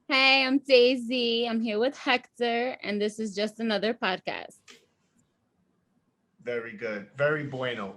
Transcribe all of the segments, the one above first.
Hey, I'm Daisy. I'm here with Hector, and this is just another podcast. Very good. Very bueno.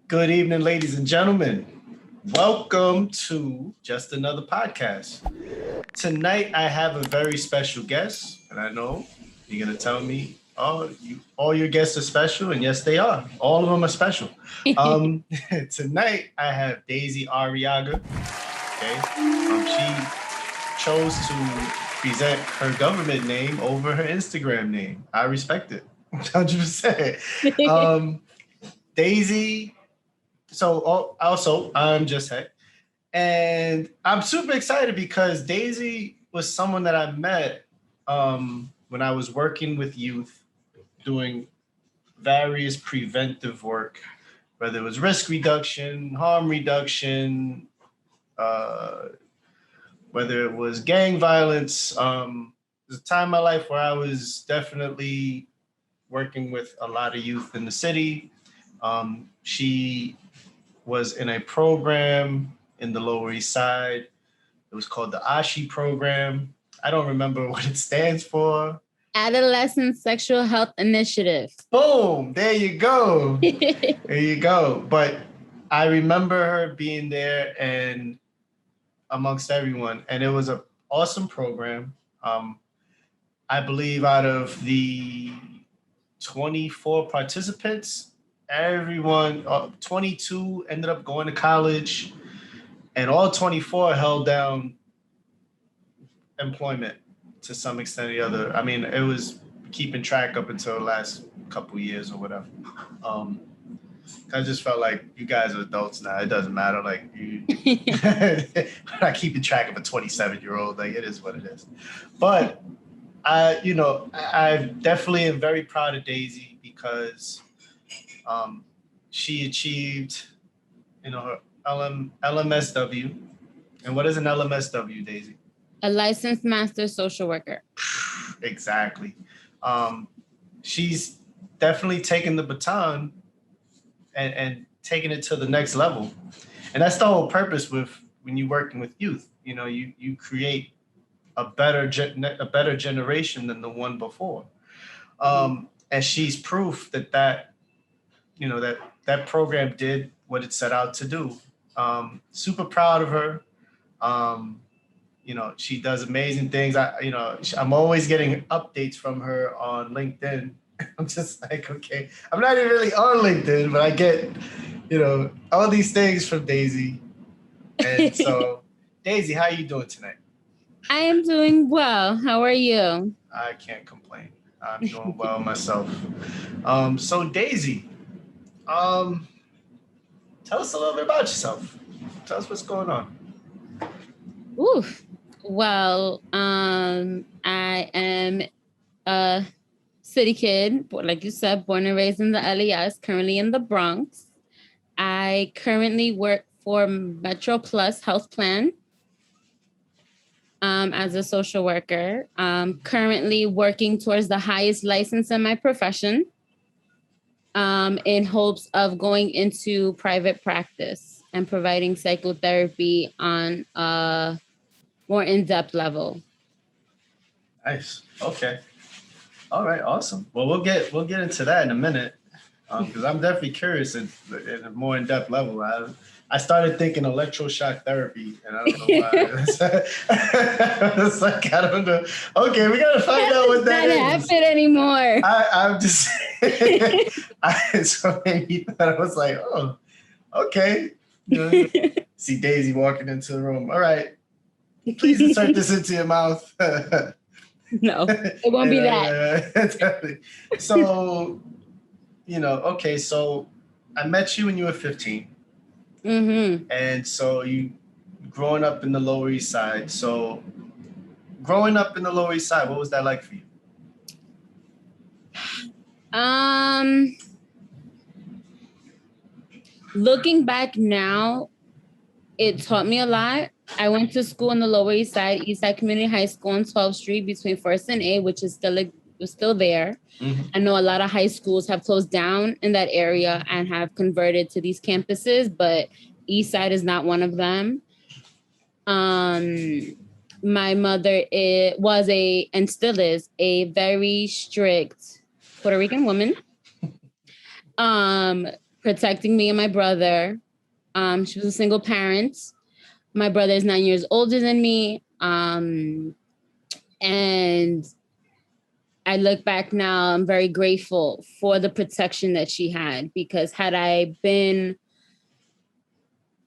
Good evening, ladies and gentlemen. Welcome to Just Another Podcast. Tonight, I have a very special guest, and I know you're going to tell me, all your guests are special, and yes, they are. All of them are special. Tonight, I have Daisy Arriaga. Okay, she chose to present her government name over her Instagram name. I respect it, 100%. Daisy. So also, I'm just.hek. And I'm super excited because Daisy was someone that I met when I was working with youth doing various preventive work, whether it was risk reduction, harm reduction, uh, whether it was gang violence. There's a time in my life where I was definitely working with a lot of youth in the city. She was in a program in the Lower East Side. It was called the ASHI program. I don't remember what it stands for. Adolescent Sexual Health Initiative. Boom! There you go. There you go. But I remember her being there and amongst everyone, and it was an awesome program. I believe out of the 24 participants, everyone, 22 ended up going to college, and all 24 held down employment to some extent or the other. I mean, it was keeping track up until the last couple years or whatever. I just felt like you guys are adults now. It doesn't matter. Like you, we're not keeping track of a 27-year-old. Like it is what it is. But I definitely am very proud of Daisy because she achieved, her LMSW. And what is an LMSW, Daisy? A licensed master social worker. Exactly. She's definitely taken the baton and taking it to the next level. And that's the whole purpose with when you're working with youth. You create a better generation than the one before. And she's proof that program did what it set out to do. Super proud of her. She does amazing things. I'm always getting updates from her on LinkedIn. I'm just like, okay, I'm not even really on LinkedIn, but I get, all these things from Daisy. And so, Daisy, how are you doing tonight? I am doing well. How are you? I can't complain. I'm doing well myself. So Daisy, tell us a little bit about yourself. Tell us what's going on. Oof. Well, I am a city kid, like you said, born and raised in the LES, currently in the Bronx. I currently work for Metro Plus Health Plan as a social worker. Currently working towards the highest license in my profession in hopes of going into private practice and providing psychotherapy on a more in-depth level. Nice. Okay. All right. Awesome. Well, we'll get into that in a minute because I'm definitely curious at a more in-depth level. I started thinking electroshock therapy, and I don't know why. It's like I don't know. Okay, we gotta find out what that is. Not happen anymore. I'm just so maybe that I was like, oh, okay. See Daisy walking into the room. All right, please insert this into your mouth. No, it won't be that. So, okay, so I met you when you were 15. Mm-hmm. And so you growing up in the Lower East Side. So growing up in the Lower East Side, what was that like for you? Looking back now, it taught me a lot. I went to school in the Lower East Side Community High School on 12th Street between 1st and A, which is still there. Mm-hmm. I know a lot of high schools have closed down in that area and have converted to these campuses, but East Side is not one of them. My mother was and still is a very strict Puerto Rican woman, protecting me and my brother. She was a single parent. My brother is 9 years older than me. And I look back now, I'm very grateful for the protection that she had, because had I been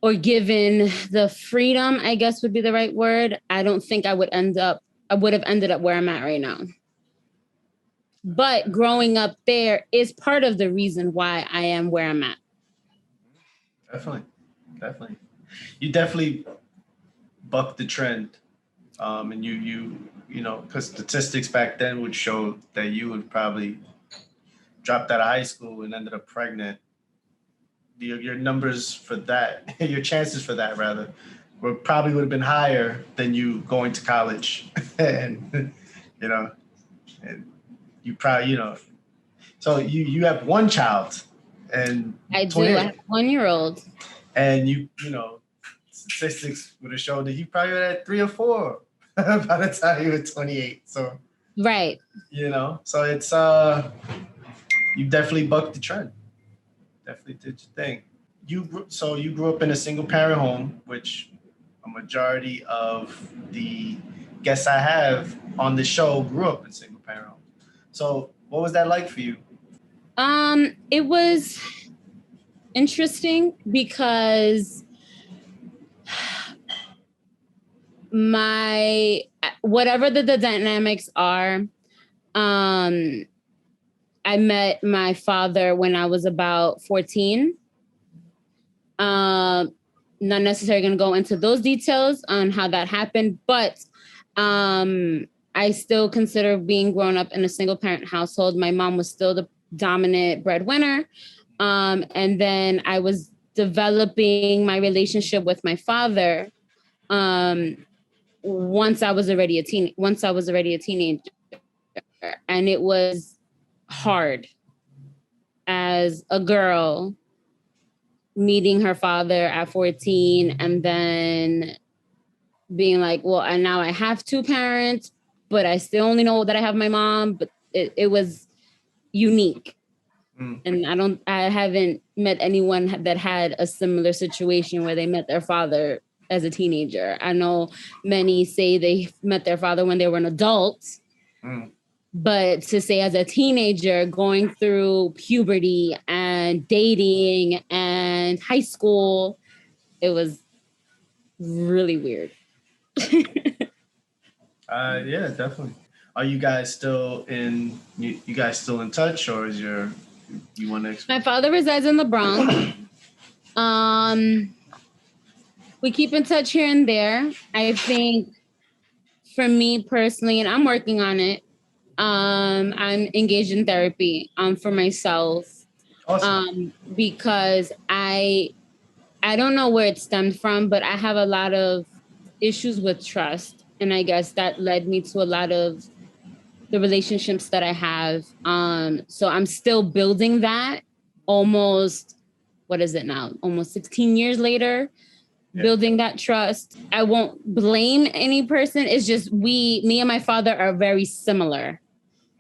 or given the freedom, I guess would be the right word, I don't think I would have ended up where I'm at right now. But growing up there is part of the reason why I am where I'm at. Definitely. You definitely bucked the trend. And you know, because statistics back then would show that you would probably dropped out of high school and ended up pregnant. Your numbers for that, your chances for that rather, probably would have been higher than you going to college. And, you know, and you probably, you know, so you have one child and I do. I have a 1-year-old. And you know, statistics would have shown that you probably had 3 or 4 by the time you were 28. So, right. You know, so it's, you definitely bucked the trend. Definitely did your thing. You grew up in a single parent home, which a majority of the guests I have on the show grew up in single parent home. So what was that like for you? It was interesting because whatever the dynamics are, I met my father when I was about 14. Not necessarily going to go into those details on how that happened, but I still consider being grown up in a single parent household. My mom was still the dominant breadwinner. And then I was developing my relationship with my father once I was already a teenager. And it was hard as a girl meeting her father at 14 and then being like, well, and now I have 2 parents, but I still only know that I have my mom. But it was unique. And I haven't met anyone that had a similar situation where they met their father as a teenager. I know many say they met their father when they were an adult. But to say as a teenager going through puberty and dating and high school, it was really weird. Yeah, definitely. Are you guys still in touch, or is you want to? My father resides in the Bronx. We keep in touch here and there. I think for me personally, and I'm working on it, I'm engaged in therapy for myself. Awesome. Because I don't know where it stemmed from, but I have a lot of issues with trust. And I guess that led me to a lot of the relationships that I have. So I'm still building that almost, what is it now? Almost 16 years later, building that trust. I won't blame any person. It's just me and my father are very similar.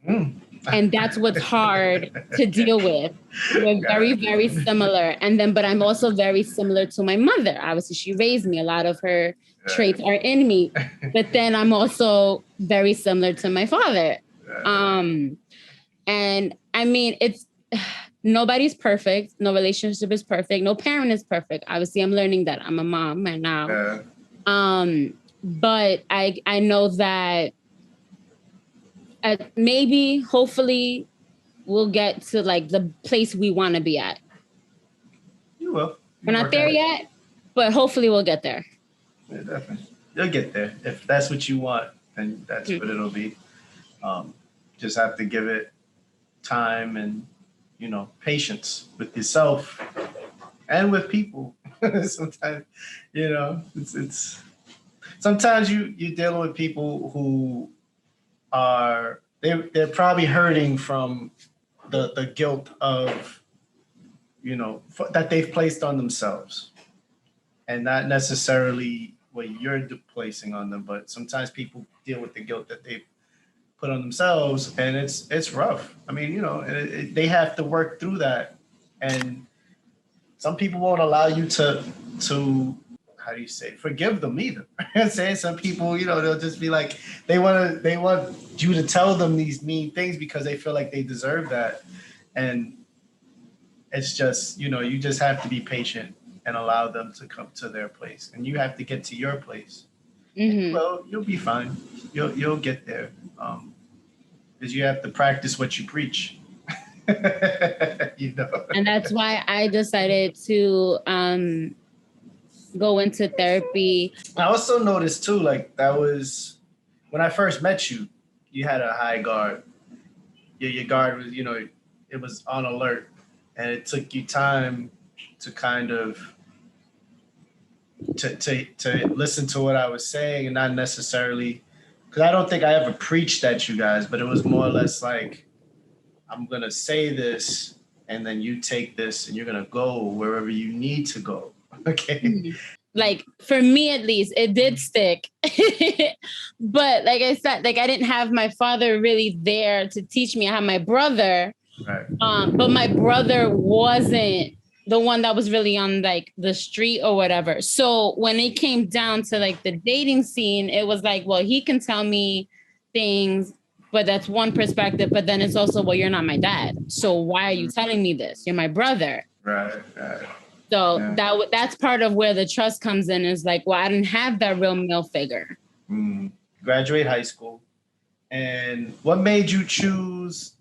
And that's what's hard to deal with. We're very, very similar. But I'm also very similar to my mother. Obviously, she raised me. A lot of her traits are in me. But then I'm also very similar to my father. And I mean, nobody's perfect. No relationship is perfect. No parent is perfect. Obviously, I'm learning that. I'm a mom right now. But I know that maybe, hopefully, we'll get to like the place we want to be at. You will. We're not there yet, but hopefully we'll get there. Yeah, definitely. You'll get there if that's what you want. and that's what it'll be. Just have to give it time and, patience with yourself and with people. Sometimes, it's sometimes you're dealing with people who they're probably hurting from the guilt of, that they've placed on themselves, and not necessarily what you're placing on them. But sometimes people deal with the guilt that they've put on themselves, and it's rough. I mean, they have to work through that, and some people won't allow you to how do you say, forgive them either. Saying some people, they'll just be like, they want you to tell them these mean things because they feel like they deserve that, and it's just, you just have to be patient and allow them to come to their place, and you have to get to your place. Mm-hmm. Well, you'll be fine. You'll get there, because you have to practice what you preach. And that's why I decided to go into therapy. I also noticed too, like, that was when I first met you. You had a high guard. Your guard was, it was on alert, and it took you time to kind of to listen to what I was saying, and not necessarily, because I don't think I ever preached at you guys, but it was more or less like, I'm gonna say this, and then you take this, and you're gonna go wherever you need to go. Okay. Like, for me at least, it did stick. But like I said, like, I didn't have my father really there to teach me. I had my brother. Right. But my brother wasn't the one that was really on like the street or whatever. So when it came down to like the dating scene, it was like, well, he can tell me things, but that's one perspective. But then it's also, well, you're not my dad, so why are you telling me this? You're my brother. Right. So that's part of where the trust comes in, is like, well, I didn't have that real male figure. Graduate high school. And what made you choose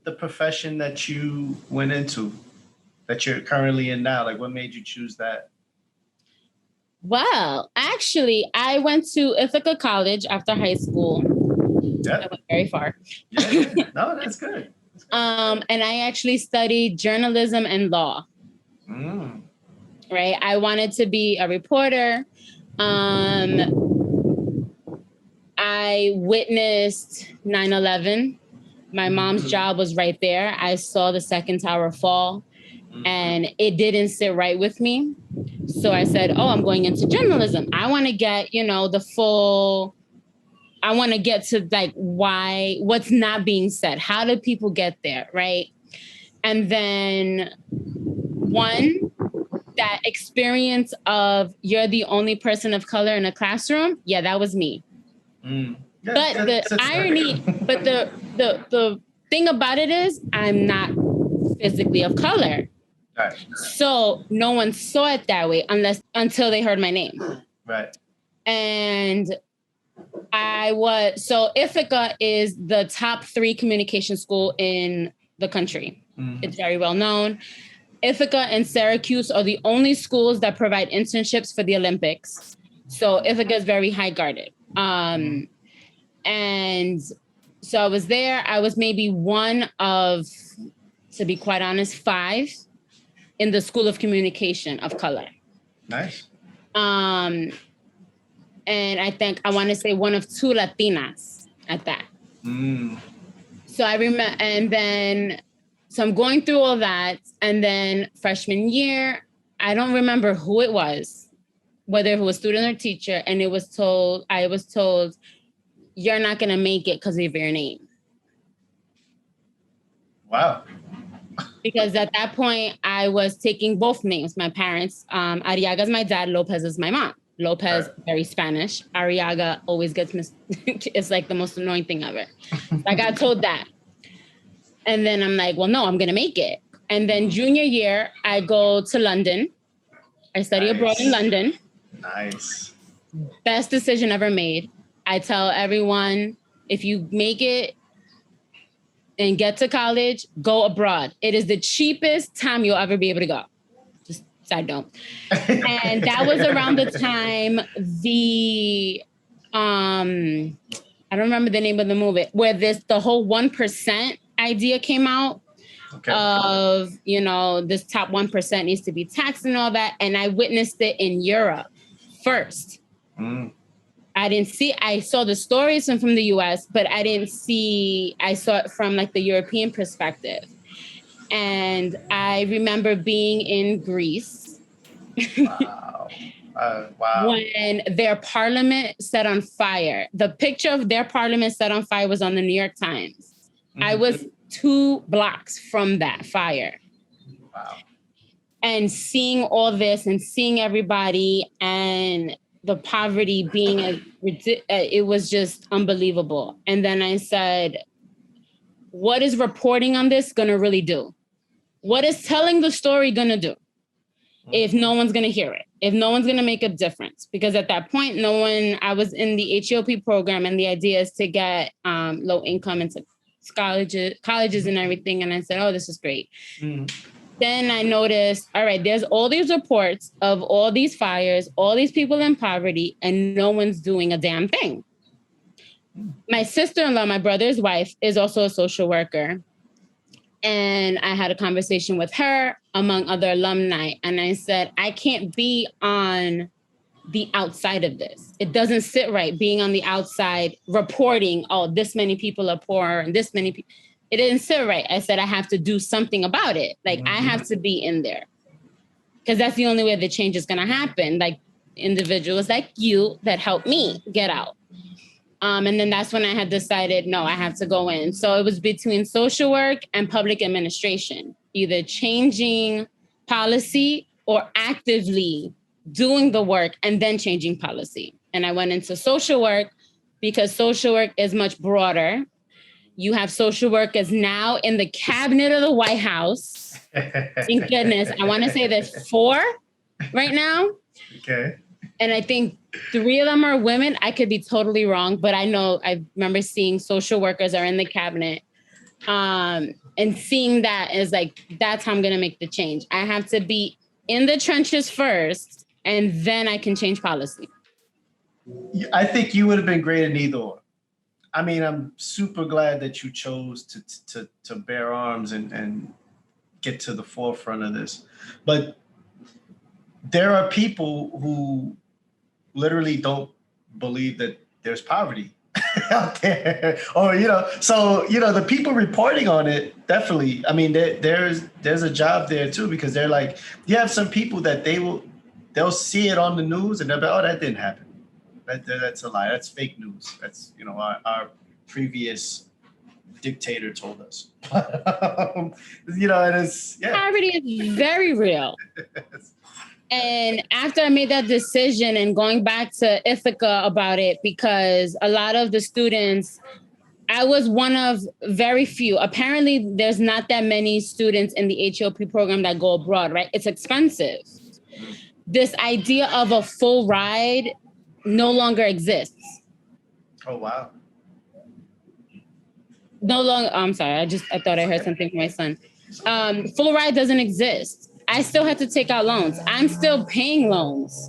the profession that you went into, that you're currently in now? Like, what made you choose that? Well, actually, I went to Ithaca College after high school. Yep. I went very far. Yeah. No, that's good. And I actually studied journalism and law. Right. I wanted to be a reporter. I witnessed 9/11. My mom's job was right there. I saw the second tower fall, and it didn't sit right with me. So I said, oh, I'm going into journalism. I want to get, I want to get to like what's not being said. How do people get there? Right. And then that experience of you're the only person of color in a classroom. Yeah, that was me. Yeah, but the irony, but the thing about it is, I'm not physically of color. Right. So no one saw it that way until they heard my name. Right. And so Ithaca is the top 3 communication school in the country. It's very well known. Ithaca and Syracuse are the only schools that provide internships for the Olympics. So Ithaca is very high guarded. And so I was there. I was maybe one of, to be quite honest, 5 in the School of Communication of color. Nice. And I want to say one of 2 Latinas at that. So I remember, and then, so I'm going through all that. And then freshman year, I don't remember who it was, whether it was student or teacher. And I was told, you're not going to make it because of your name. Wow. Because at that point, I was taking both names. My parents, Arriaga is my dad, Lopez is my mom. Lopez, very Spanish. Arriaga always gets it's like the most annoying thing ever. So I got told that. And then I'm like, well, no, I'm going to make it. And then junior year, I go to London. I study abroad in London. Nice. Best decision ever made. I tell everyone, if you make it and get to college, go abroad. It is the cheapest time you'll ever be able to go. Just side note. And that was around the time the I don't remember the name of the movie, where the whole 1% idea came out. Okay. Of, this top 1% needs to be taxed and all that. And I witnessed it in Europe first. I saw the stories from the US, but I saw it from like the European perspective. And I remember being in Greece. Wow. Wow. When their parliament set on fire. The picture of their parliament set on fire was on the New York Times. Mm-hmm. I was 2 blocks from that fire. Wow. And seeing all this and seeing everybody and the poverty being, it was just unbelievable. And then I said, what is reporting on this going to really do? What is telling the story going to do? If no one's going to hear it, if no one's going to make a difference, because at that point, I was in the HEOP program, and the idea is to get low income into colleges and everything. And I said, oh, this is great. Then I noticed, all right, there's all these reports of all these fires, all these people in poverty, and no one's doing a damn thing. My sister-in-law, my brother's wife, is also a social worker. And I had a conversation with her, among other alumni. And I said, I can't be on the outside of this. It doesn't sit right being on the outside reporting, oh, this many people are poor and this many people. It didn't sit right. I said, I have to do something about it. Like, I have to be in there. Because that's the only way the change is going to happen. Like, individuals like you that helped me get out. And then that's when I had decided, no, I have to go in. So it was between social work and public administration, either changing policy or actively doing the work and then changing policy. And I went into social work because social work is much broader. You have social workers now in the cabinet of the White House. Thank goodness. I want to say there's 4 right now. Okay. And I think 3 of them are women. I could be totally wrong, but I remember seeing social workers are in the cabinet. And seeing that is like, that's how I'm going to make the change. I have to be in the trenches first, and then I can change policy. I think you would have been great in either or. I mean, I'm super glad that you chose to bear arms and get to the forefront of this. But there are people who literally don't believe that there's poverty out there, or so the people reporting on it, definitely, I mean, there's a job there too, because they're like, you have some people that they'll see it on the news and they'll be, oh, that didn't happen, that's a lie, that's fake news, that's our previous dictator told us. And it's poverty is very real. And after I made that decision and going back to Ithaca about it, because a lot of the students, I was one of very few. Apparently, there's not that many students in the HEOP program that go abroad, right? It's expensive. This idea of a full ride no longer exists. Oh, wow. No longer, I'm sorry. I thought I heard something from my son. Full ride doesn't exist. I still have to take out loans. I'm still paying loans.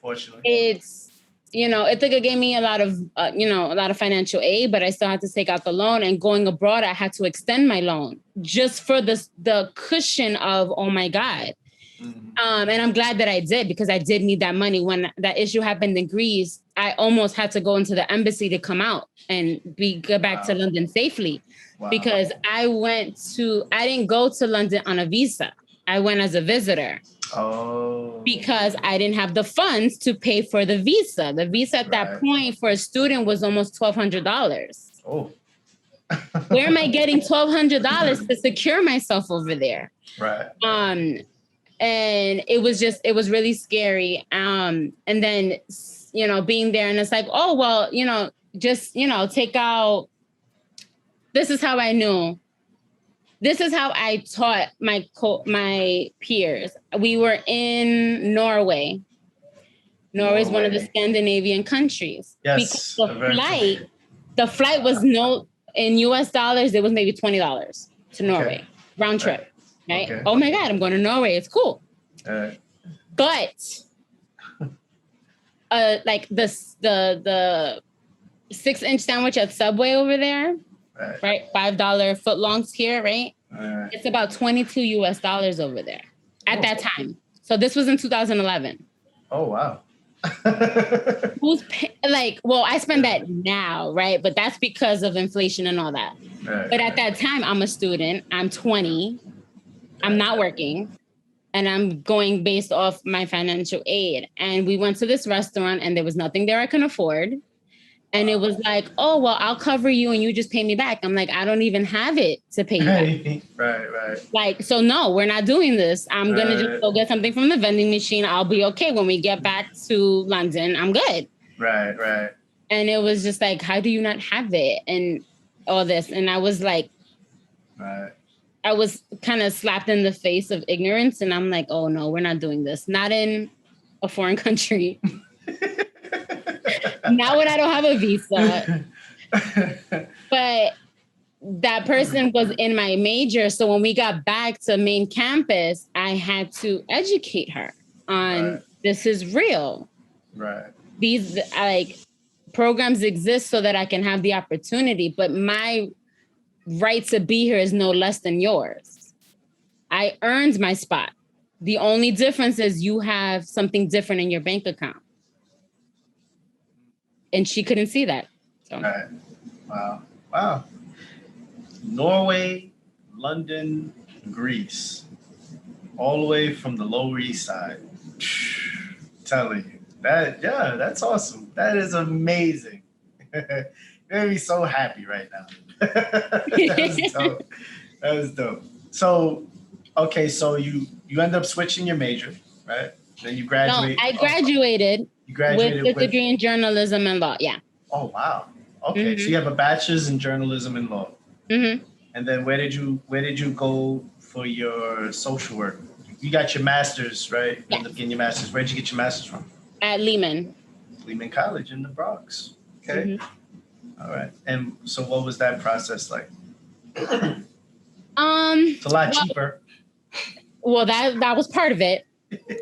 Fortunately. It's, Ithaca gave me a lot of financial aid, but I still had to take out the loan. And going abroad, I had to extend my loan just for the cushion of, oh my God. And I'm glad that I did, because I did need that money. When that issue happened in Greece, I almost had to go into the embassy to come out and go back to London safely. Wow. Because I didn't go to London on a visa. I went as a visitor. Oh. Because I didn't have the funds to pay for the visa. The visa at that point for a student was almost $1,200. Oh. Where am I getting $1,200 to secure myself over there? Right. And it was really scary. And then, being there, and it's like, oh, well, just, take out. This is how I knew. This is how I taught my peers. We were in Norway. Norway is one of the Scandinavian countries. Yes. Because the flight was in US dollars, it was maybe $20 to Norway, round trip. Right? Okay. Oh my God, I'm going to Norway. It's cool. But like the 6-inch sandwich at Subway over there, right? $5 footlongs here, right? It's about $22 US over there at that time. So this was in 2011. Oh, wow. I spend that now, right? But that's because of inflation and all that. But at that time, I'm a student. I'm 20. I'm not working. And I'm going based off my financial aid. And we went to this restaurant and there was nothing there I can afford. And it was like, oh, well, I'll cover you and you just pay me back. I'm like, I don't even have it to pay you back. Right. Like, so no, we're not doing this. I'm going to just go get something from the vending machine. I'll be okay. When we get back to London, I'm good. Right. And it was just like, how do you not have it? And all this. And I was like, I was kind of slapped in the face of ignorance. And I'm like, oh, no, we're not doing this. Not in a foreign country. Not when I don't have a visa. But that person was in my major. So when we got back to main campus, I had to educate her on this is real. Right. These programs exist so that I can have the opportunity. But my right to be here is no less than yours. I earned my spot. The only difference is you have something different in your bank account. And she couldn't see that. So. Right. Wow. Norway, London, Greece, all the way from the Lower East Side. Telling you that's awesome. That is amazing. You're gonna be so happy right now. That was dope. So, okay, so you end up switching your major, right? Then you graduate. No, I graduated. You graduated with a degree in journalism and law. Yeah. Oh wow. Okay, so you have a bachelor's in journalism and law. Mm-hmm. And then where did you go for your social work? You got your master's, right? You ended up getting your master's. Where did you get your master's from? At Lehman College in the Bronx. Okay. Mm-hmm. All right. And so what was that process like? It's a lot cheaper. Well, that was part of it.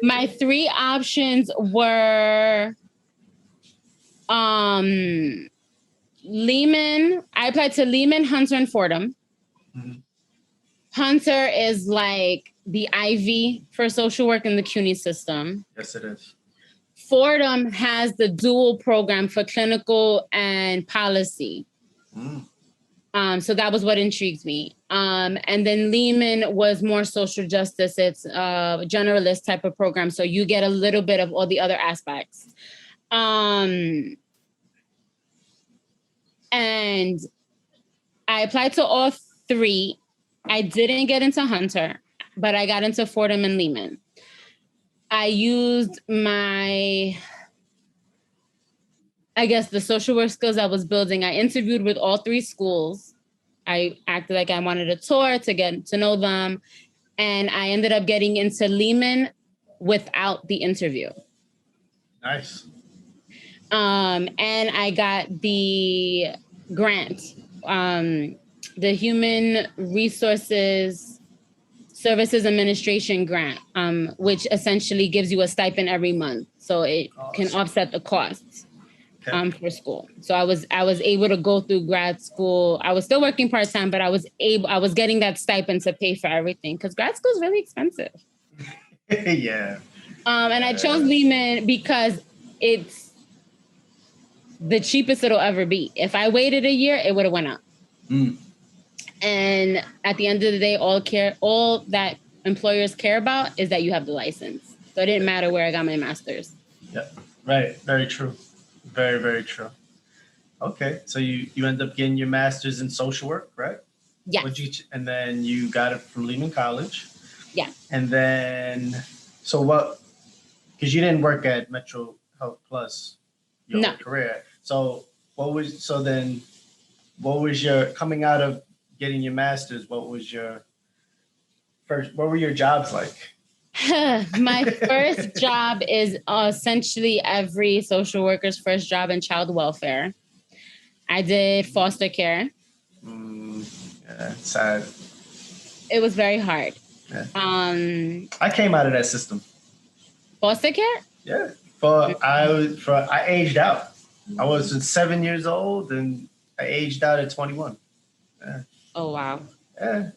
My 3 options were Lehman. I applied to Lehman, Hunter, and Fordham. Mm-hmm. Hunter is like the Ivy for social work in the CUNY system. Yes, it is. Fordham has the dual program for clinical and policy. So that was what intrigued me. And then Lehman was more social justice. It's a generalist type of program. So you get a little bit of all the other aspects. And I applied to all 3. I didn't get into Hunter, but I got into Fordham and Lehman. I used the social work skills I was building. I interviewed with all 3 schools. I acted like I wanted a tour to get to know them. And I ended up getting into Lehman without the interview. Nice. And I got the grant, the Human Resources Services Administration grant, which essentially gives you a stipend every month. So it can offset the costs for school. So I was able to go through grad school. I was still working part-time, but I was getting that stipend to pay for everything because grad school is really expensive. Yeah. And I chose Lehman because it's the cheapest it'll ever be. If I waited a year, it would have went up. And at the end of the day, all that employers care about is that you have the license. So it didn't matter where I got my master's. Yeah, right. Very true. Very, very true. Okay, so you end up getting your master's in social work, right? Yeah. And then you got it from Lehman College. Yeah. And then, so what? Because you didn't work at Metro Health Plus your whole career. So what was your coming out of getting your master's? What were your jobs like? My first job is essentially every social worker's first job in child welfare. I did foster care. Yeah, sad. It was very hard. Yeah. I came out of that system. Foster care? Yeah. I aged out. I was 7 years old and I aged out at 21. Yeah. Oh, wow. Yeah,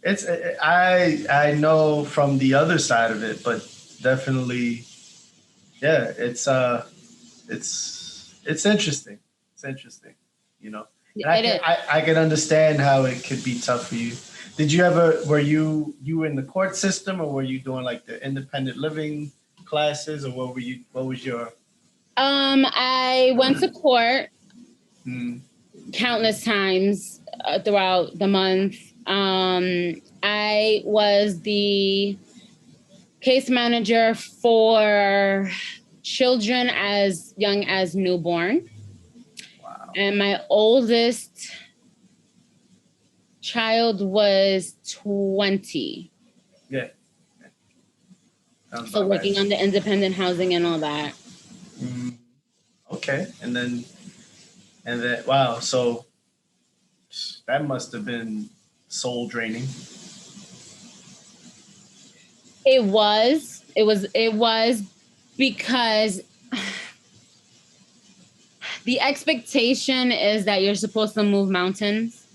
I know from the other side of it, but definitely, yeah, it's interesting. It's interesting, you know. And It is. I can understand how it could be tough for you. Did you ever were you in the court system, or were you doing like the independent living classes, or what was your I went to court hmm, countless times throughout the month. I was the case manager for children as young as newborn. wow. And my oldest child was 20. Yeah. Sounds So about working right. on the independent housing and all that. Mm, okay. And then wow, so that must have been soul draining. It was because the expectation is that you're supposed to move mountains.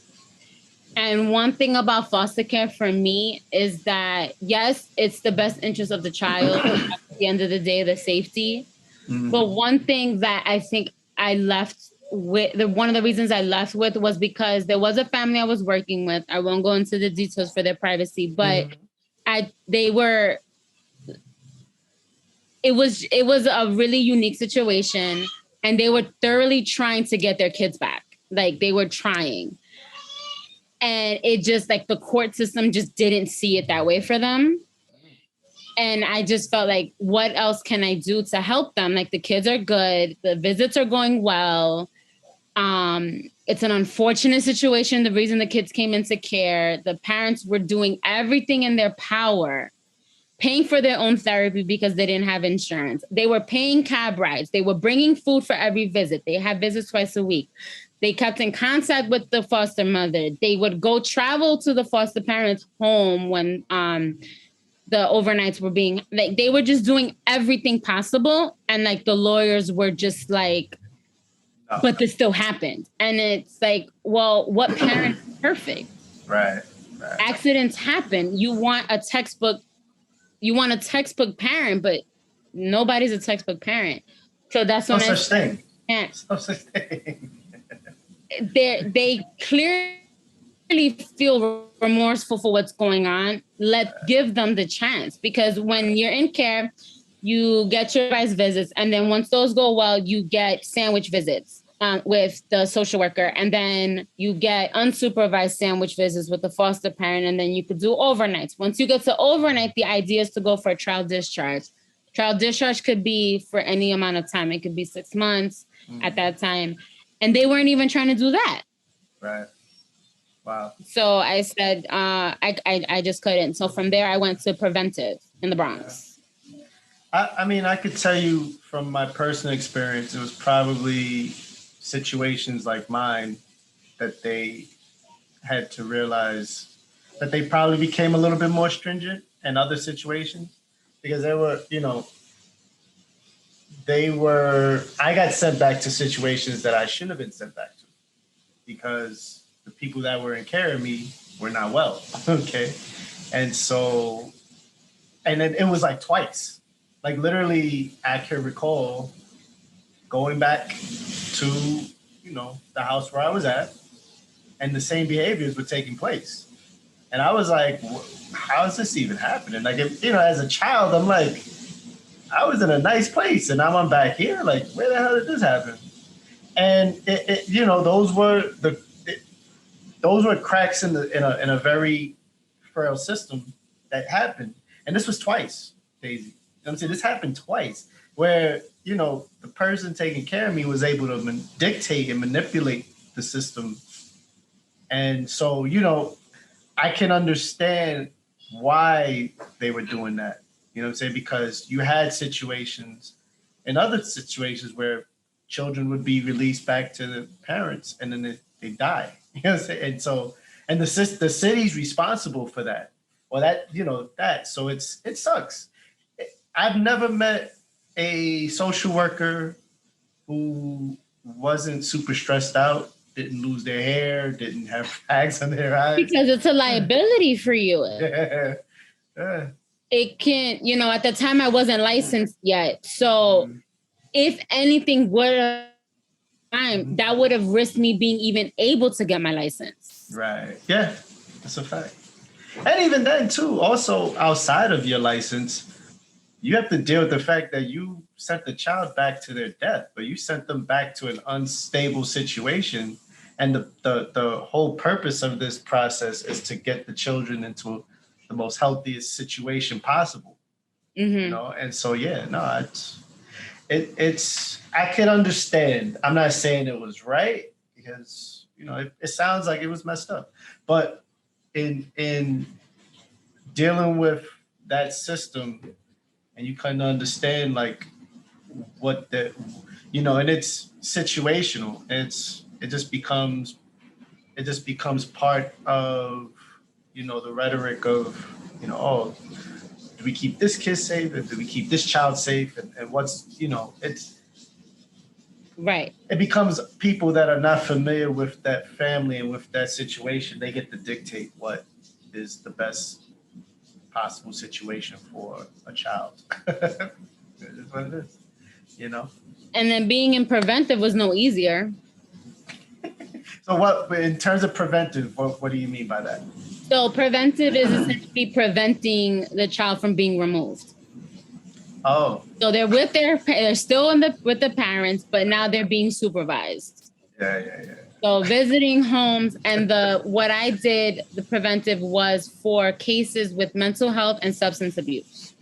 And one thing about foster care for me is that, yes, it's the best interest of the child at the end of the day, the safety. Mm, But one thing that I think I left with, one of the reasons I left with was because there was a family I was working with. I won't go into the details for their privacy, but they were, it was a really unique situation, and they were thoroughly trying to get their kids back. Like, they were trying. And it just, like, the court system just didn't see it that way for them. And I just felt like, what else can I do to help them? Like, the kids are good, the visits are going well. It's an unfortunate situation. The reason the kids came into care, the parents were doing everything in their power, paying for their own therapy because they didn't have insurance. They were paying cab rides. They were bringing food for every visit. They had visits twice a week. They kept in contact with the foster mother. They would go travel to the foster parents' home when the overnights were being, like, they were just doing everything possible. And like, the lawyers were just like, but this still happened. And it's like, well, what parent is perfect? right. Accidents happen. You want a textbook parent, but nobody's a textbook parent. So that's when No such thing. can't. No such thing. They clearly feel remorseful for what's going on. Give them the chance, because when you're in care, you get your supervised visits, and then once those go well, you get sandwich visits with the social worker, and then you get unsupervised sandwich visits with the foster parent, and then you could do overnights. Once you get to overnight, the idea is to go for a trial discharge. Trial discharge could be for any amount of time. It could be 6 months at that time. And they weren't even trying to do that. Right. Wow. So I said, I just couldn't. So from there, I went to preventive in the Bronx. I mean, I could tell you from my personal experience, it was probably situations like mine that they had to realize that they probably became a little bit more stringent in other situations, because I got sent back to situations that I shouldn't have been sent back to, because the people that were in care of me were not well. Okay. And so, and it was like twice. Like, literally, I can recall going back to, the house where I was at, and the same behaviors were taking place. And I was like, how is this even happening? Like, as a child, I'm like, I was in a nice place, and now I'm back here. Like, where the hell did this happen? And those were cracks in a very frail system that happened. And this was twice, Daisy. I'm saying this happened twice, where the person taking care of me was able to dictate and manipulate the system. And so I can understand why they were doing that. You know what I'm saying? Because you had situations and other situations where children would be released back to the parents, and then they die. You know what I'm saying? And so, and the city's responsible for that. Well, that. So it sucks. I've never met a social worker who wasn't super stressed out, didn't lose their hair, didn't have bags on their eyes. Because it's a liability for you. Yeah. Yeah. It can't, at the time I wasn't licensed yet. So if anything would have that would have risked me being even able to get my license. Right. Yeah, that's a fact. And even then too, also outside of your license, you have to deal with the fact that you sent the child back to their death, but you sent them back to an unstable situation. And the whole purpose of this process is to get the children into the most healthiest situation possible. And so, it's I can understand. I'm not saying it was right because, it sounds like it was messed up. But in dealing with that system, and you kind of understand like what and it's situational. It just becomes part of, the rhetoric of, do we keep this kid safe and do we keep this child safe? And what's, it's right. It becomes people that are not familiar with that family and with that situation. They get to dictate what is the best possible situation for a child. It is what it is, And then being in preventive was no easier. So what, in terms of preventive, what do you mean by that? So preventive is essentially preventing the child from being removed. Oh. So they're still with the parents, but now they're being supervised. Yeah. So visiting homes, and what I did, the preventive was for cases with mental health and substance abuse.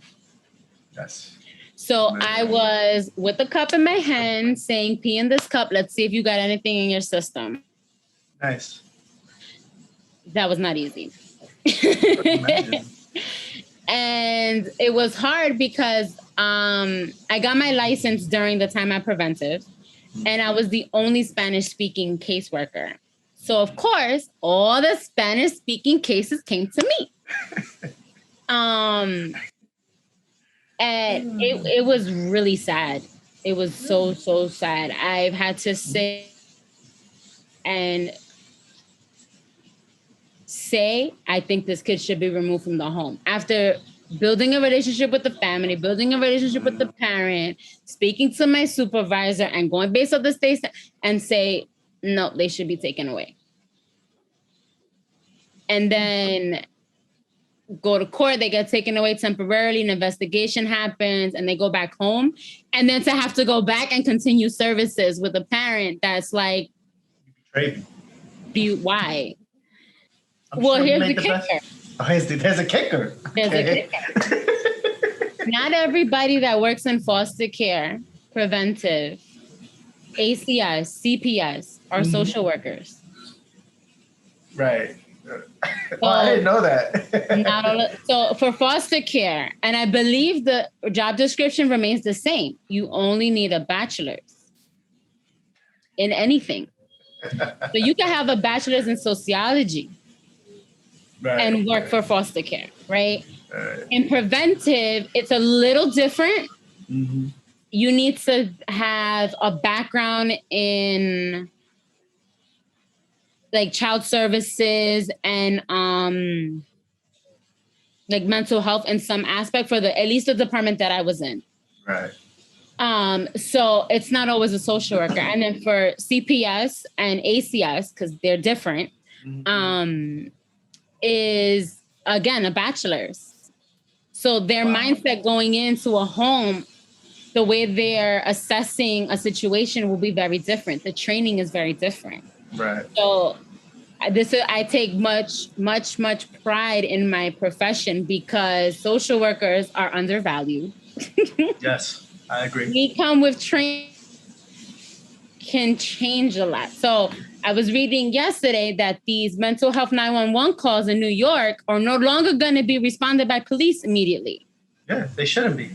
Yes. So I was with a cup in my hand saying, pee in this cup. Let's see if you got anything in your system. Nice. That was not easy. And it was hard because I got my license during the time at preventive, and I was the only Spanish-speaking caseworker. So, of course, all the Spanish-speaking cases came to me. And it was really sad. It was so, so sad. I've had to say, I think this kid should be removed from the home. After building a relationship with the family, building a relationship with the parent, speaking to my supervisor and going based on the state and say, no, they should be taken away. And then go to court, they get taken away temporarily, an investigation happens, and they go back home. And then to have to go back and continue services with a parent that's like, why? Well, here's the kicker. There's a kicker. There's a kicker. Not everybody that works in foster care, preventive, ACS, CPS are social workers. Right. Well, I didn't know that. So for foster care, and I believe the job description remains the same. You only need a bachelor's in anything. So you can have a bachelor's in sociology. Right. And work for foster care, right? In preventive, it's a little different. Mm-hmm. You need to have a background in like child services and like mental health in some aspect for at least the department that I was in. Right. So it's not always a social worker. And then for CPS and ACS, because they're different, is again a bachelor's. So their mindset going into a home, the way they're assessing a situation will be very different. The training is very different. Right. So I take much pride in my profession because social workers are undervalued. Yes, I agree. We come with training can change a lot. So I was reading yesterday that these mental health 911 calls in New York are no longer going to be responded by police immediately. Yeah, they shouldn't be.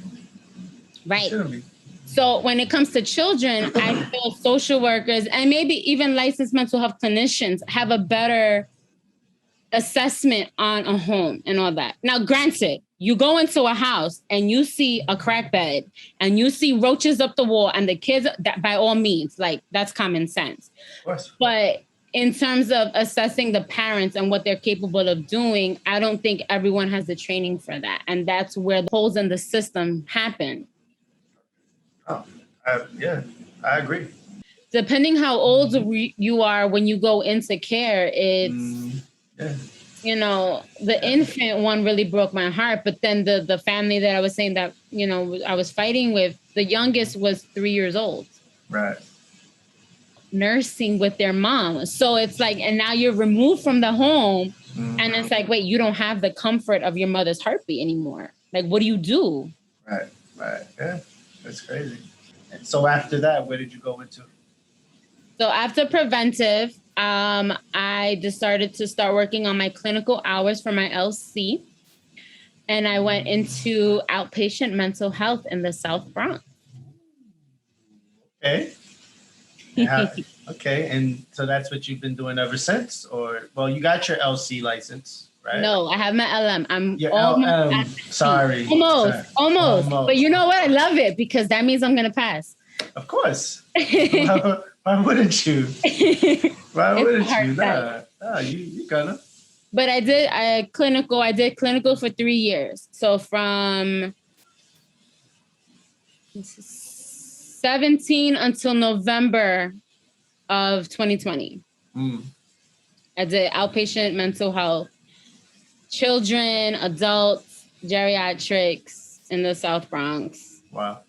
Right. They shouldn't be. So when it comes to children, I feel social workers and maybe even licensed mental health clinicians have a better assessment on a home and all that. Now, granted, You go into a house and you see a crack bed and you see roaches up the wall and the kids, that by all means, like that's common sense. Of course. But in terms of assessing the parents and what they're capable of doing, I don't think everyone has the training for that. And that's where the holes in the system happen. Oh, yeah, I agree. Depending how old you are when you go into care, it's... You know, the infant one really broke my heart. But then the family that I was saying that, you know, I was fighting with, the youngest was 3 years old. Right. Nursing with their mom. So it's like, and now you're removed from the home. And it's like, wait, you don't have the comfort of your mother's heartbeat anymore. Like, what do you do? Right. Yeah, that's crazy. So after that, where did you go into? So after preventive, I decided to start working on my clinical hours for my LC. And I went into outpatient mental health in the South Bronx. Okay. Okay. And so that's what you've been doing ever since? Or, well, you got your LC license, right? No, I have my LM. I'm your almost LM. Sorry. Almost. But you know what? I love it because that means I'm going to pass. Of course. Why wouldn't you? Why wouldn't you? Nah, you gonna. But I did clinical for 3 years. So from 17 until November of 2020. I did outpatient mental health, children, adults, geriatrics in the South Bronx. Wow.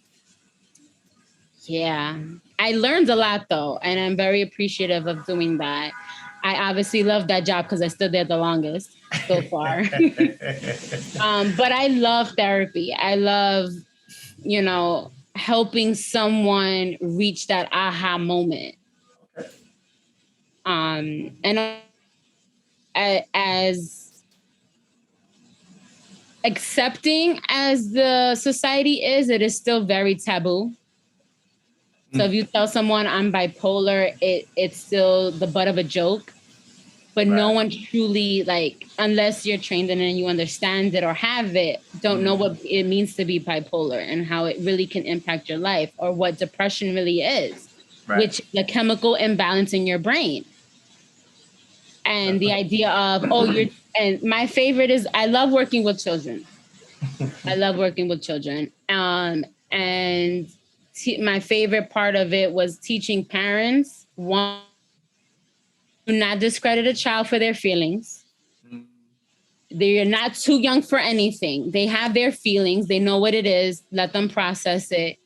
Yeah. I learned a lot though, and I'm very appreciative of doing that. I obviously love that job because I stood there the longest so far. But I love therapy. I love, you know, helping someone reach that aha moment. And as accepting as the society is, it is still very taboo. So if you tell someone I'm bipolar, it's still the butt of a joke. But no one truly, like, unless you're trained in it and you understand it or have it, don't know what it means to be bipolar and how it really can impact your life or what depression really is, which the chemical imbalance in your brain. And the idea of, and my favorite is, I love working with children. And my favorite part of it was teaching parents, one, do not discredit a child for their feelings. They're not too young for anything. They have their feelings. They know what it is. Let them process it.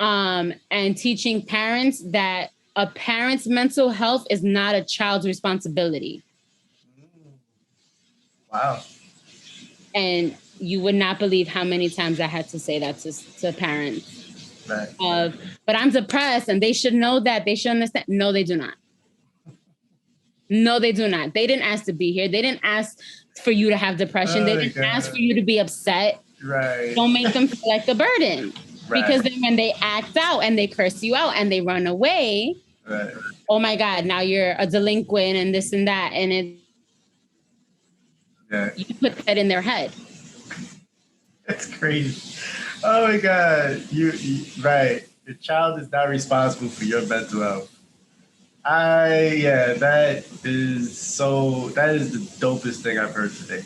And teaching parents that a parent's mental health is not a child's responsibility. Wow. And you would not believe how many times I had to say that to parents. Right. But I'm depressed and they should know that. They should understand. No, they do not. No, they do not. They didn't ask to be here. They didn't ask for you to have depression. They didn't ask for you to be upset. Right. Don't make them feel like a burden. Right. Because then when they act out and they curse you out and they run away, oh my God, now you're a delinquent and this and that. And you put that in their head. That's crazy. Oh my God. You right. The child is not responsible for your mental health. That is the dopest thing I've heard today.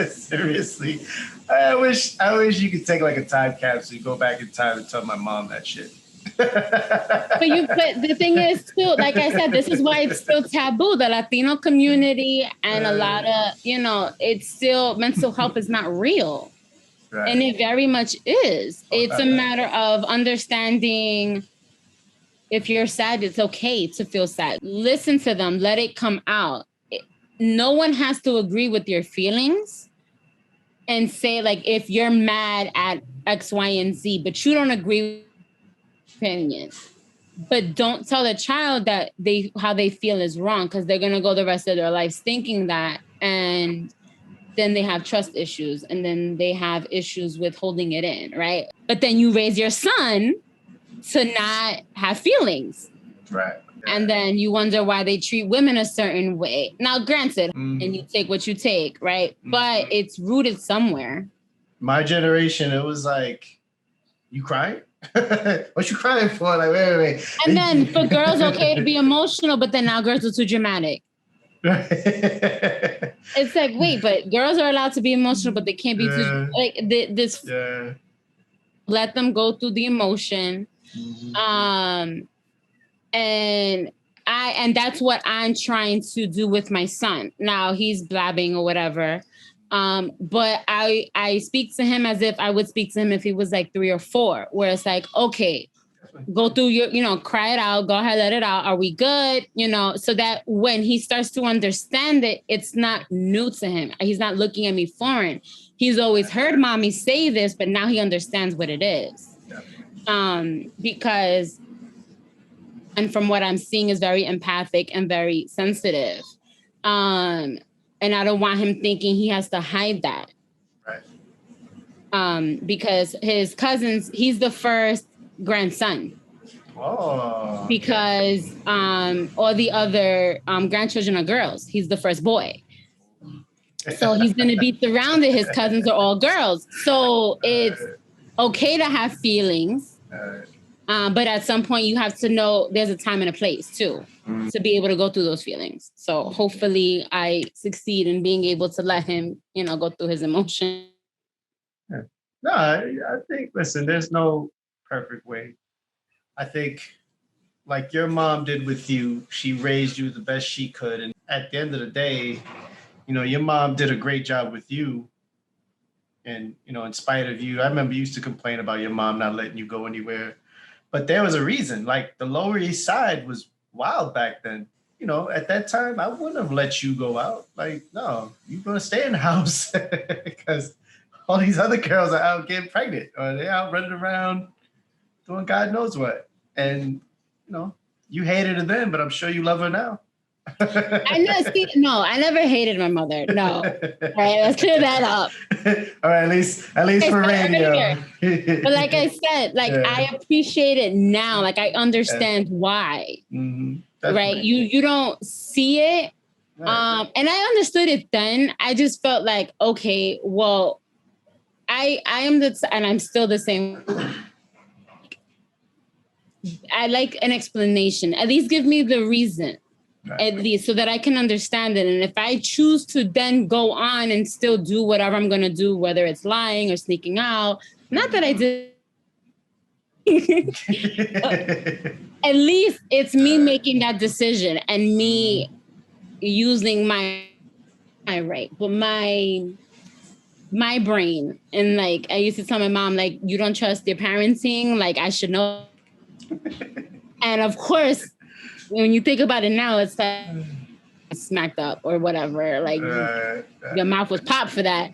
Seriously. I wish you could take like a time capsule, go back in time and tell my mom that shit. But the thing is still, like I said, this is why it's still taboo. The Latino community and a lot of, it's still, mental health is not real. Right. And it very much is. It's a matter of understanding. If you're sad, it's okay to feel sad. Listen to them. Let it come out. No one has to agree with your feelings and say, like, if you're mad at X, Y, and Z, but you don't agree with opinion. But don't tell the child that how they feel is wrong, because they're going to go the rest of their lives thinking that. And then they have trust issues, and then they have issues with holding it in, right? But then you raise your son to not have feelings. Right. And then you wonder why they treat women a certain way. Now, granted, and you take what you take, right? But it's rooted somewhere. My generation, it was like, you crying? What you crying for? Like, wait. And then for girls, okay to be emotional, but then now girls are too dramatic. It's like, wait, but girls are allowed to be emotional, but they can't be too, like this. Yeah. Let them go through the emotion. And that's what I'm trying to do with my son. Now he's blabbing or whatever. But I speak to him as if I would speak to him if he was like 3 or 4, where it's like, okay, go through your, cry it out, go ahead, let it out. Are we good? So that when he starts to understand it, it's not new to him. He's not looking at me foreign. He's always heard mommy say this, but now he understands what it is. Because, and from what I'm seeing, is very empathic and very sensitive. And I don't want him thinking he has to hide that. Right. Because his cousins, he's the first grandson. Oh. Because all the other grandchildren are girls. He's the first boy. So he's going to be surrounded. His cousins are all girls. So it's okay to have feelings. But at some point you have to know there's a time and a place too, to be able to go through those feelings. So hopefully I succeed in being able to let him, go through his emotion. Yeah. No, I think, listen, there's no perfect way. I think like your mom did with you, she raised you the best she could. And at the end of the day, your mom did a great job with you. And, in spite of you, I remember you used to complain about your mom not letting you go anywhere. But there was a reason. Like the Lower East Side was wild back then. At that time, I wouldn't have let you go out. Like, no, you're going to stay in the house because all these other girls are out getting pregnant or they're out running around doing God knows what. And, you hated her then, but I'm sure you love her now. I never hated my mother. No. All right, let's clear that up. All right, at least for radio. But like I said, I appreciate it now. Like I understand why. Right? You don't see it. Right. And I understood it then. I just felt like, okay, well, I am and I'm still the same. I like an explanation. At least give me the reason. Right. At least so that I can understand it. And if I choose to then go on and still do whatever I'm going to do, whether it's lying or sneaking out, not that I did. At least it's me making that decision and me using my right, but my brain. And like, I used to tell my mom, like, you don't trust your parenting. Like I should know. And of course, when you think about it now, it's like smacked up or whatever. Like your mouth was popped for that.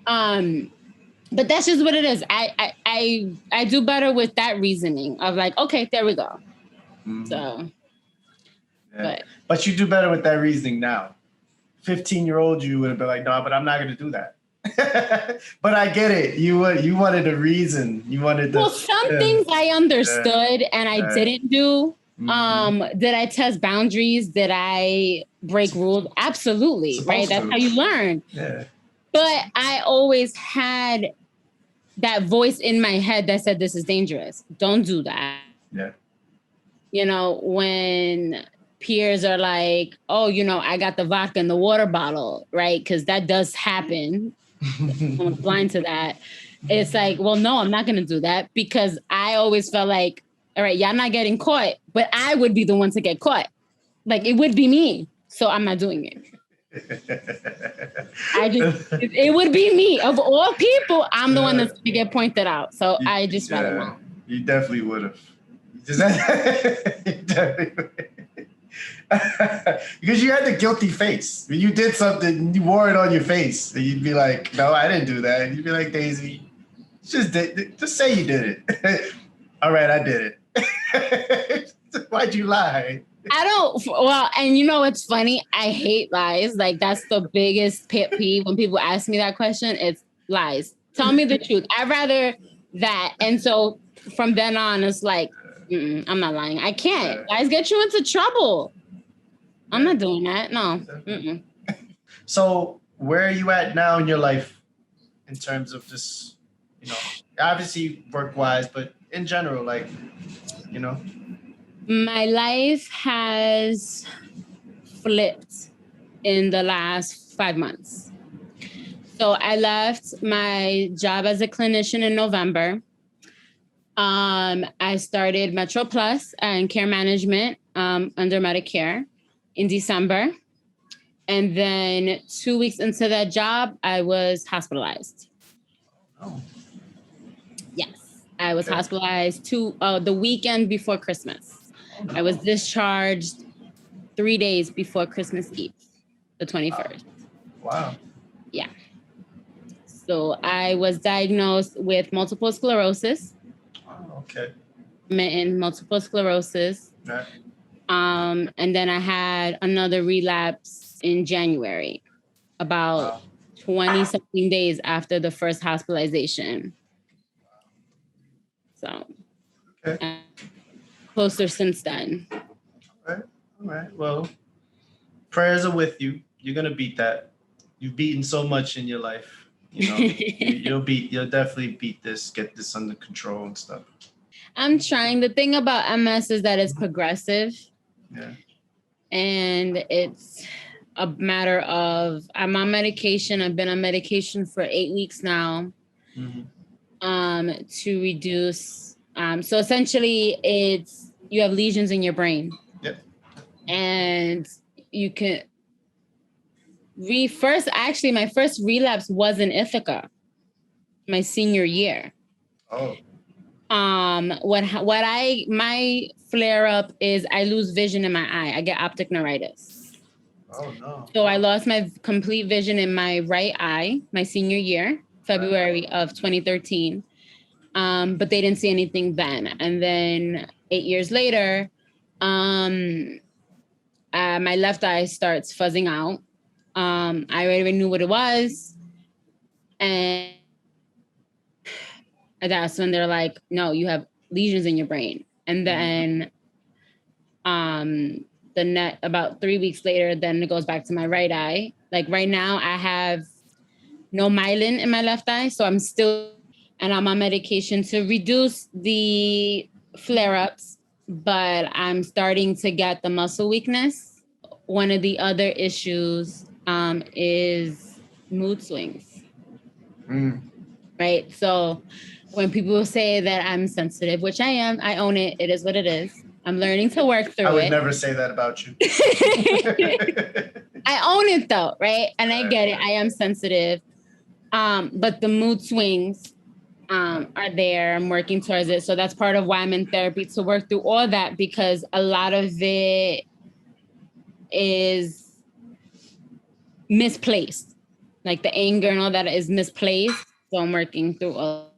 But that's just what it is. I do better with that reasoning of like, okay, there we go. So, but you do better with that reasoning now. 15-year-old you would have been like, no, but I'm not going to do that. But I get it. You wanted a reason. You wanted. Well, some things I understood and I didn't do. Did I test boundaries? Did I break rules? Absolutely. Right. That's how you learn. Yeah. But I always had that voice in my head that said, this is dangerous. Don't do that. Yeah. When peers are like, oh, I got the vodka in the water bottle, right? Because that does happen. I'm blind to that. It's like, well, no, I'm not going to do that because I always felt like, all right, y'all not getting caught, but I would be the one to get caught. Like it would be me. So I'm not doing it. It would be me. Of all people, I'm the one that's going to get pointed out. So I just rather not. You definitely would have. Because you had the guilty face. When you did something, you wore it on your face. And you'd be like, no, I didn't do that. And you'd be like, Daisy, just say you did it. All right, I did it. Why'd you lie? And it's funny. I hate lies. Like that's the biggest pet peeve when people ask me that question. It's lies. Tell me the truth. I'd rather that. And so from then on, it's like, I'm not lying. I can't. Guys get you into trouble. I'm not doing that. No. So where are you at now in your life in terms of just, obviously work-wise, but in general, like, My life has flipped in the last 5 months. So I left my job as a clinician in November. I started Metro Plus and care management under Medicare in December. And then 2 weeks into that job, I was hospitalized. Oh. Yes, I was hospitalized the weekend before Christmas. Oh, no. I was discharged 3 days before Christmas Eve, the 21st. Wow. Yeah. So I was diagnosed with multiple sclerosis. Oh, okay. In multiple sclerosis. Right. And then I had another relapse in January, about 20 something days after the first hospitalization. So closer since then. All right. Well, prayers are with you. You're gonna beat that. You've beaten so much in your life. You'll definitely beat this, get this under control and stuff. I'm trying. The thing about MS is that it's progressive. Yeah. And it's a matter of, I'm on medication. I've been on medication for 8 weeks now. To reduce. So essentially you have lesions in your brain. Yep. And you can my first relapse was in Ithaca, my senior year. Oh. My flare up is I lose vision in my eye. I get optic neuritis. Oh no. So I lost my complete vision in my right eye, my senior year, February of 2013. But they didn't see anything then. And then 8 years later, my left eye starts fuzzing out. I already knew what it was. And that's when they're like, no, you have lesions in your brain. And then about 3 weeks later, then it goes back to my right eye. Like right now I have no myelin in my left eye. So I'm on medication to reduce the flare-ups, but I'm starting to get the muscle weakness. One of the other issues is mood swings. Right? So when people say that I'm sensitive, which I am, I own it. It is what it is. I'm learning to work through it. I would never say that about you. I own it though, right? And I get it. I am sensitive. But the mood swings are there. I'm working towards it. So that's part of why I'm in therapy, to work through all that, because a lot of it is misplaced. Like the anger and all that is misplaced. So I'm working through all.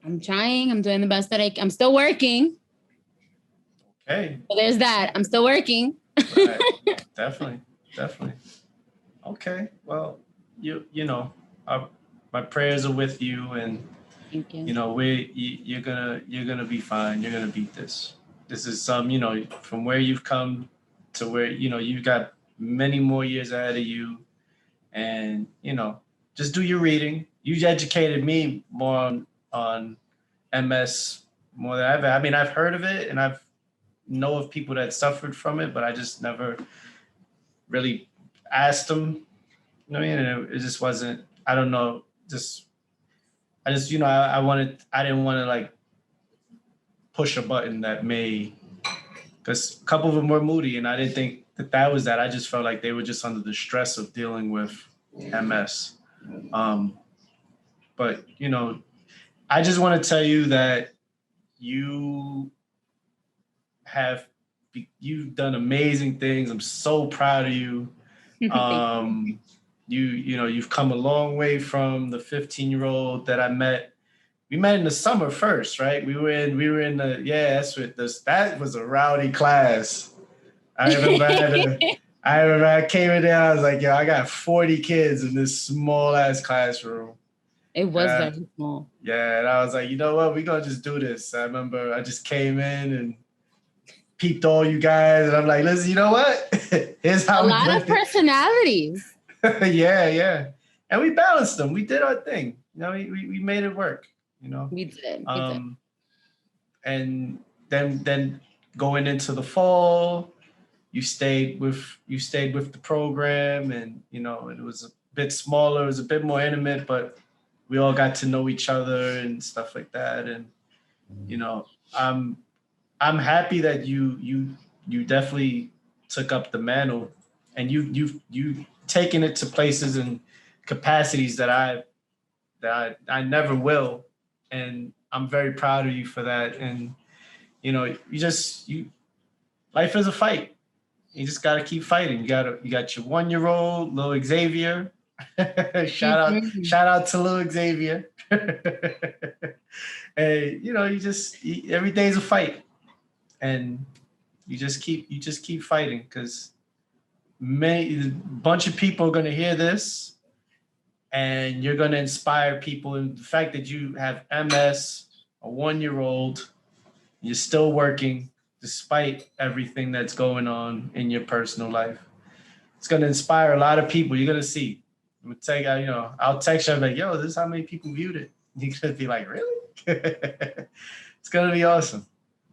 I'm trying. I'm doing the best that I'm still working. Okay. So there's that. I'm still working. Right. Definitely. Okay. Well, my prayers are with you, and thank you. You're gonna be fine. You're gonna beat this. This is from where you've come to where you've got many more years ahead of you, and just do your reading. You educated me more on MS more than I've. I mean, I've heard of it, and I've know of people that suffered from it, but I just never really asked them. And it just wasn't. I don't know. I didn't want to like push a button that may, because a couple of them were moody, and I didn't think that was that. I just felt like they were just under the stress of dealing with MS. But I just want to tell you that you've done amazing things. I'm so proud of you. You've come a long way from the 15-year-old that I met. We met in the summer first, right? We were in that was a rowdy class. I remember I came in there, I was like, yo, I got 40 kids in this small ass classroom. It was very small. Yeah, and I was like, you know what? We're going to just do this. I remember I just came in and peeped all you guys. And I'm like, listen, you know what? Here's how A lot of personalities. Yeah. And we balanced them. We did our thing. You know, we made it work, you know? We did. And then going into the fall, you stayed with the program, and you know it was a bit smaller, it was a bit more intimate, but we all got to know each other and stuff like that. And you know, I'm happy that you definitely took up the mantle, and you taken it to places and capacities that I never will, and I'm very proud of you for that. And you know, life is a fight. You just got to keep fighting. You got your 1-year-old, little Xavier. shout out to little Xavier. And you know, every day's a fight, and you just keep fighting, because a bunch of people are going to hear this, and you're going to inspire people. And the fact that you have MS, a 1-year-old, you're still working despite everything that's going on in your personal life, it's going to inspire a lot of people. You're going to see. I'll text you, I'm like, yo, this is how many people viewed it. You're going to be like, really? It's going to be awesome.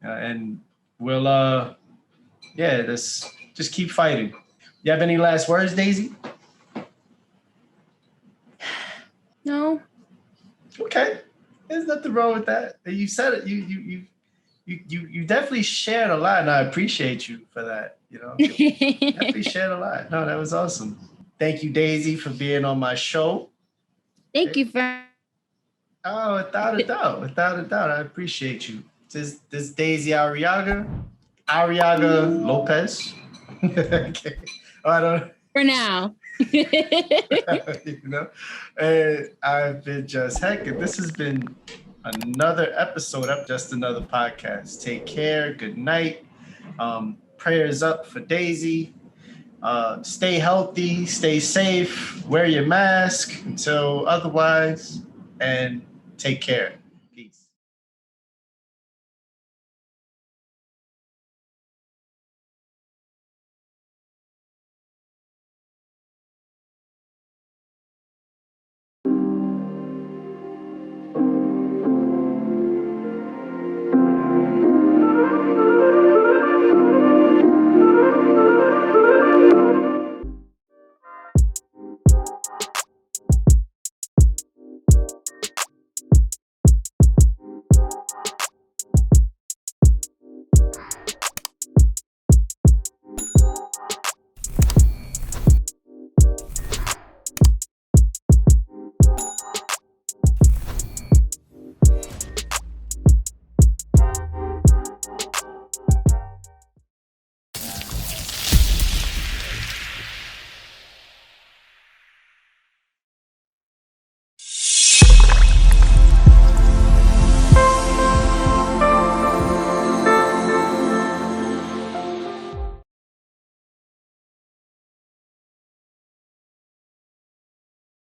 And we'll, just keep fighting. You have any last words, Daisy? No. Okay. There's nothing wrong with that. You said it. You definitely shared a lot, and I appreciate you for that. You know, definitely shared a lot. No, that was awesome. Thank you, Daisy, for being on my show. Thank you for. Oh, without a doubt, I appreciate you. This Daisy Arriaga Lopez. Okay. I don't. For now. You know, and I've been Just Heck, and this has been another episode of Just Another Podcast. Take care. Good night. Prayers up for Daisy. Stay healthy. Stay safe. Wear your mask until otherwise. And take care.